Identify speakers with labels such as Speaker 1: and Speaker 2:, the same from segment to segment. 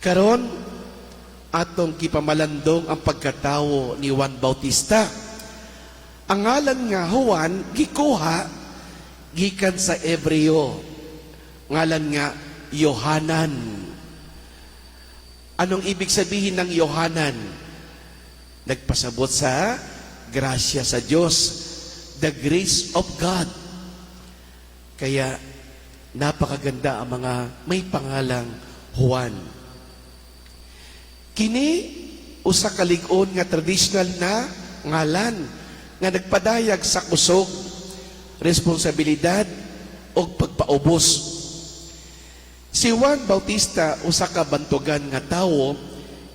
Speaker 1: Karon atong gipamalandong ang pagkatawo ni Juan Bautista. Ang ngalan nga Juan gikuha gikan sa Hebreo. Ngalan nga Yohanan. Anong ibig sabihin ng Yohanan? Nagpasabot sa grasya sa Diyos, the grace of God. Kaya napakaganda ang mga may pangalang Juan. Kini usa ka lig-on nga traditional na ngalan nga nagpadayag sa kusog, responsibilidad o pagpaubos. Si Juan Bautista usa ka bantugan nga tawo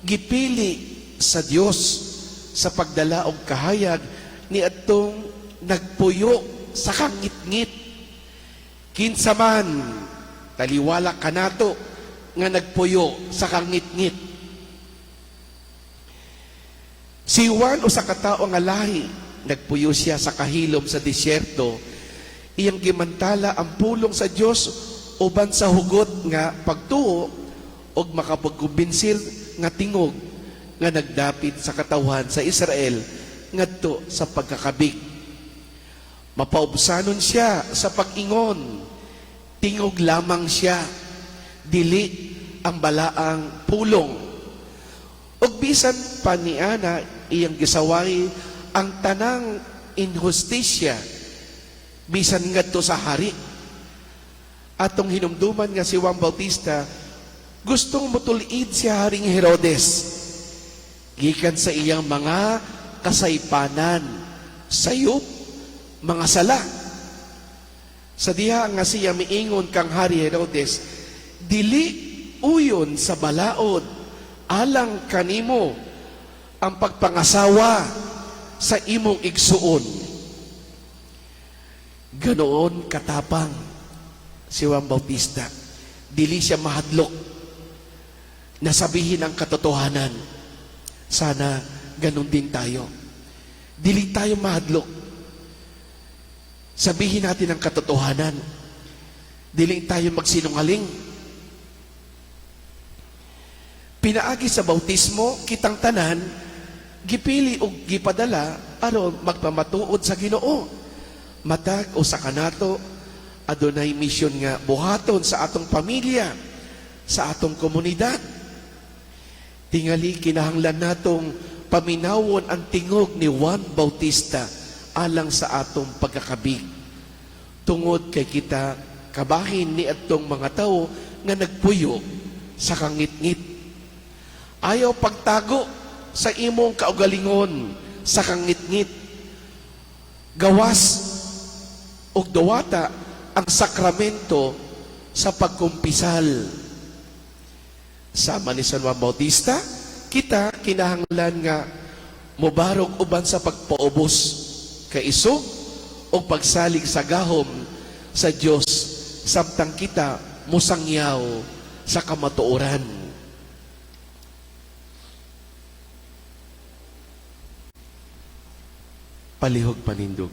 Speaker 1: gipili sa Dios sa pagdala og kahayag ni adtong nagpuyo sa kangit-ngit. Kinsa man taliwala kanato nga nagpuyo sa kangit-ngit. Si Juan usa ka tawo nga lahi, nagpuyo siya sa kahilom sa disyerto. Iyang gimantala ang pulong sa Dios uban sa hugot nga pagtuo og makapagkumbinsil nga tingog nga nagdapit sa katawhan sa Israel ngadto sa pagkakabig. Mapaubsanon siya sa pag-ingon. Tingog lamang siya, dili ang balaang pulong. Og bisan pa niana iyang gisaway ang tanang inhustisya bisan ngadto sa hari. Atong hinumduman nga si Juan Bautista gustong motulid si Haring Herodes gikan sa iyang mga kasaypanan, sayop, mga sala. Sa diha nga siya miingon kang Hari Herodes, dili uyon sa balaod alang kanimo ang pagpangasawa sa imong igsuon. Ganoon katapang si Juan Bautista. Dili siya mahadlok na sabihin ang katotohanan. Sana ganun din tayo. Dili tayo mahadlok. Sabihin natin ang katotohanan. Dili tayo magsinungaling. Pinaagi sa bautismo, kitang tanan, gipili o gipadala aron magpamatuod sa Ginoo. Matag o sa kanato, adunay misyon nga buhaton sa atong pamilya, sa atong komunidad. Tingali kinahanglan natong paminawon ang tingog ni Juan Bautista alang sa atong pagkakabig. Tungod kay kita kabahin ni atong mga tao nga nagpuyo sa kangit-ngit. Ayaw pagtago sa imong kaugalingon sa kangit-ngit. Gawas og dawata ang sakramento sa pagkumpisal. Sama ni San Juan Bautista, kita kinahanglan nga mubarog uban sa pagpaubos kay isog o pagsalig sa gahom sa Dios samtang kita musangyaw sa kamatuoran. Palihog panindog.